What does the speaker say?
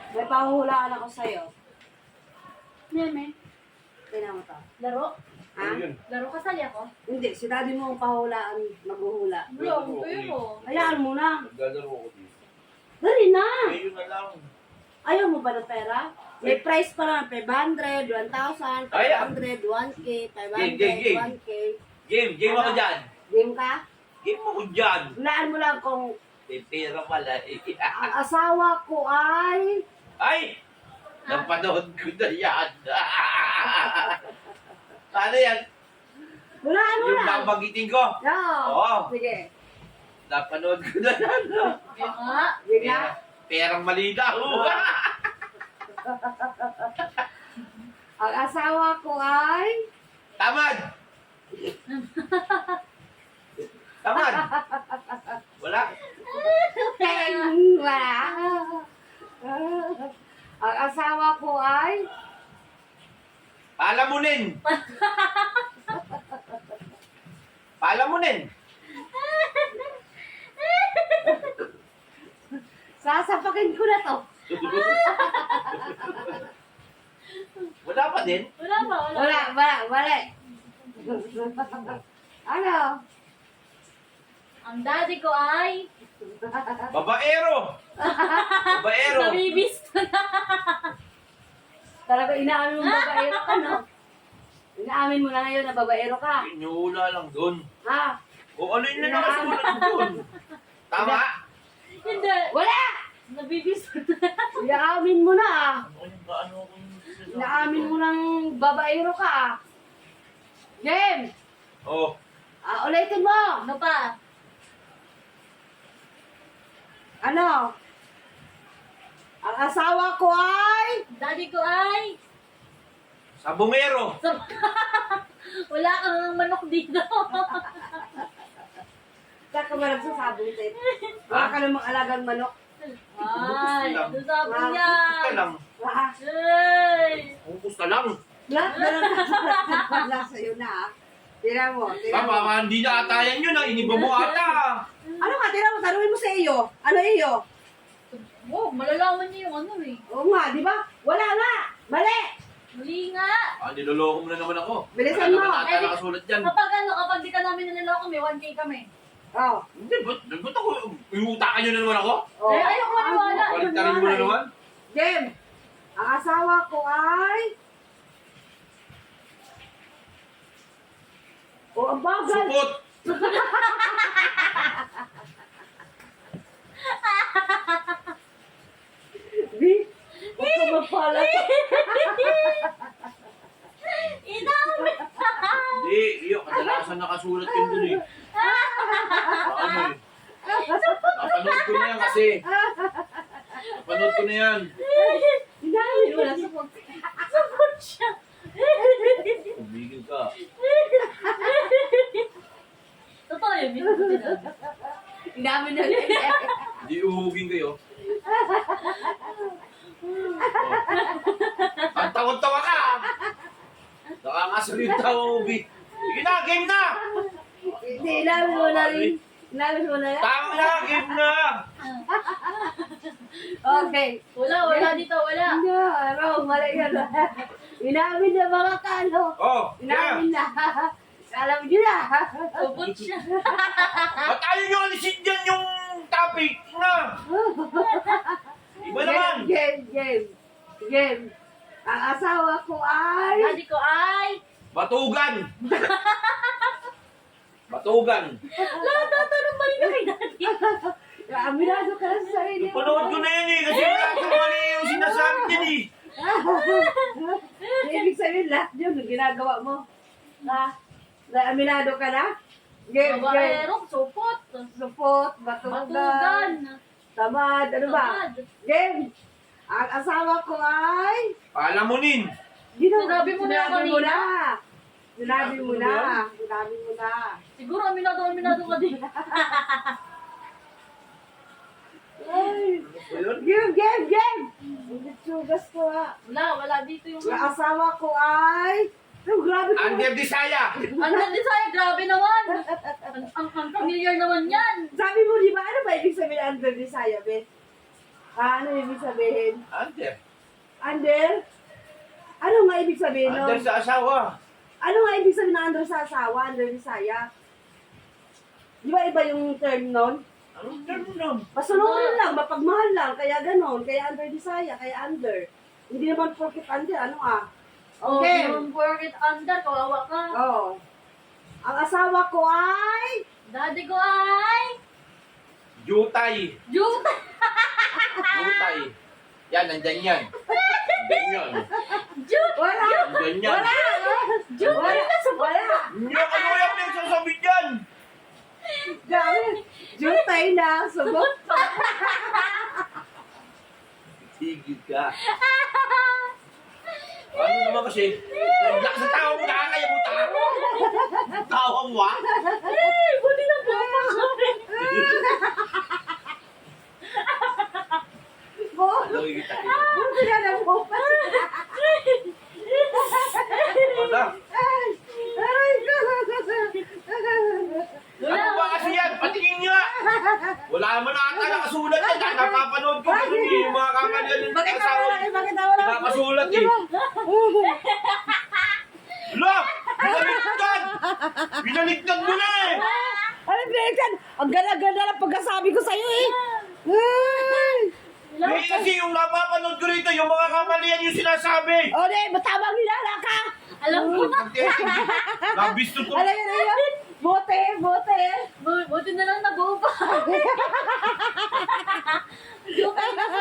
May pahuhulaan ako sa'yo. Meme, Tingnan mo to. laro? Ha? Ano yun? Laro kasali ako? Hindi, si daddy mo ang pahuhulaan, maghuhula. Bro, pero. Hayaan mo na. Naglalaro ako dito. Dali na. Ngayon na lang. Ayaw mo ba ng pera? May price pa lang, 500, 1,000, 500, 1K, 500, Game. 1K. Game ako dyan. Game ka? Game ako dyan. Hulaan mo lang kung May pera pala eh. ang asawa ko ay... Ay! Napanood ko na yan. Ano yan? Hulaan mo Yung lang. babagitin ko. No. Oo. Sige. Napanood ko na yan. Kaya nga. Sige ka? Perang malinaw. Ang asawa ko ay... Tamad! Tamad! Wala. Wala. Ang asawa ko ay... Palamunin! Palamunin! Sasapakin ko na to. Wala pa din. Wala ba? Wala. Ano? Ang daddy ko ay Babaero! Babaero! nabibis ko na. Talaga inaamin mo babaero ka, no? Inaamin mo na ngayon na babaero ka. Inuula lang doon. Ha? O ano yun na nakasulat doon? Tama? Hindi. Wala! Nabibis ko na. Inaamin mo na, ah. Ano yung paano kung... Inaamin mo ng babaero ka, ah. Game! Oh, Ulitin mo! Ano pa? Ano? Ang asawa ko ay... Daddy ko ay sabongero! wala kang manok dito. Saan ka ba nagsasabong sa'yo? Wala ka namang alagang manok. Ay, lang. ano sabi Gusto niyan? lang. Ah, Ay! Gusto lang. lahat na lang nasa sa'yo na, ah. Tira mo, tira mo. Baka hindi na atayan yun ah. Iniba mo ata. Ano ka, tira mo, tanungin mo sa iyo. Ano iyo? Oh, malalaman niya yung ano eh. Oo nga, di ba? Wala nga! Mali! Mali nga. Ah, niloloko mo na naman ako. Bilisan mo. Wala naman ata nakasulat dyan. Kapag di ka namin naniloko, may 1K kami. Oh. Hindi, ba't ako? Iutakan nyo na naman ako? Oh. Eh, ayaw ko maniwala. Baliktarin mo na naman? Game! Ang asawa ko ay... Oh, ang bagal! Supot! Di? Huwag ka magpala. Inami! Hindi, iyo. Kadalasan nakasulat yun dun eh. Ano eh. Napanood ko na yan kasi. Napanood ko na yan. Hindi, wala sa pag... Support siya. Tumigil ka. Totoo yun, may support sila. Ang dami na rin. Hindi uhugin kayo. Ang tawag-tawa ka! Nakakasalita mo, Ubi. Sige na, game na! Hindi, inamin mo na rin. Inamin mo na rin. Tama na, game na! Okay. Wala dito, wala. Hindi, araw, mali ka na. Inamin na mga kano. Oh, Inamin yeah. na. Alam niyo na. Support siya. Ba't ayaw nyo alisin dyan yung topic na? Iba naman. Game. Ang asawa ko ay... Daddy ko ay... Batugan. Batugan. Lahat tatanong mali na kay daddy. Aminado ka na sa sarili mo. Panood ko na yan eh. Kasi lahat ng mali yung sinasabi niyan eh. Ibig sabihin lahat yun, yung ginagawa mo. Aminado ka na? Game. Babaero, support. Supot, batugan, Batugan. tamad, ano ba? Tamad. Game. Ang asawa ko ay... Palamunin. Sinabi mo na yan kanina. Sinabi mo na. Siguro aminado ka din. Ay, Ano yun? game! Hindi sugas ko ha. Wala dito yung... Ang asawa ko ay... Oh, grabe ko. Under Desaya. Ang Desaya, grabe naman. Ang familiar naman yan. Sabi mo, di ba? Ano ba ibig sabihin ng under Desaya, be? Ano ibig sabihin? Under. Under? Ano nga ibig sabihin nun? Under sa asawa. Ano nga ibig sabihin ng under sa asawa, under Bisaya? Di ba iba yung term nun? Anong term nun? Pasunurin lang, mapagmahal lang, kaya ganon, kaya under Bisaya, kaya under. Hindi naman porket under, ano ah? Oh, Okay. don't worry under, kawawa ka. Oh. Ang asawa ko ay... Daddy ko ay... Jutay. Juta! Jutay. Yan, nandyan yan. Nandyan yan. Wala! Nandyan yan. Wala! Wala! Wala! Yung ano yung pinagsasabi dyan? Dami! Jutay na! Sugot pa! Tigil ka. Ano naman kasi? Nagla sa tao mo, nakakayabuta. Tawa mo ah. Buti na po ako. Bo! Ano yung kita? Buti na lang po pa! Wala. Aray ko! Ano ba kasi yan? Patingin nga. Wala naman ata nakasulat yan. Napapanood ko kung yung mga kamalyan ng Bakit asawa. wala? Bakit wala? Nakasulat eh. Look! Binaligtad! Binaligtad mo na eh! Ano pinagtan? Ang ganda-ganda lang pagkasabi ko sa'yo eh! Ay! Eh kasi yung napapanood ko rito, yung mga kamalian yung sinasabi. O di, matamang hinala ka! Alam ko na. Nabisto ko. Alam yun na yun? Bote, bote! Buti na lang nabuo pa. Joke lang.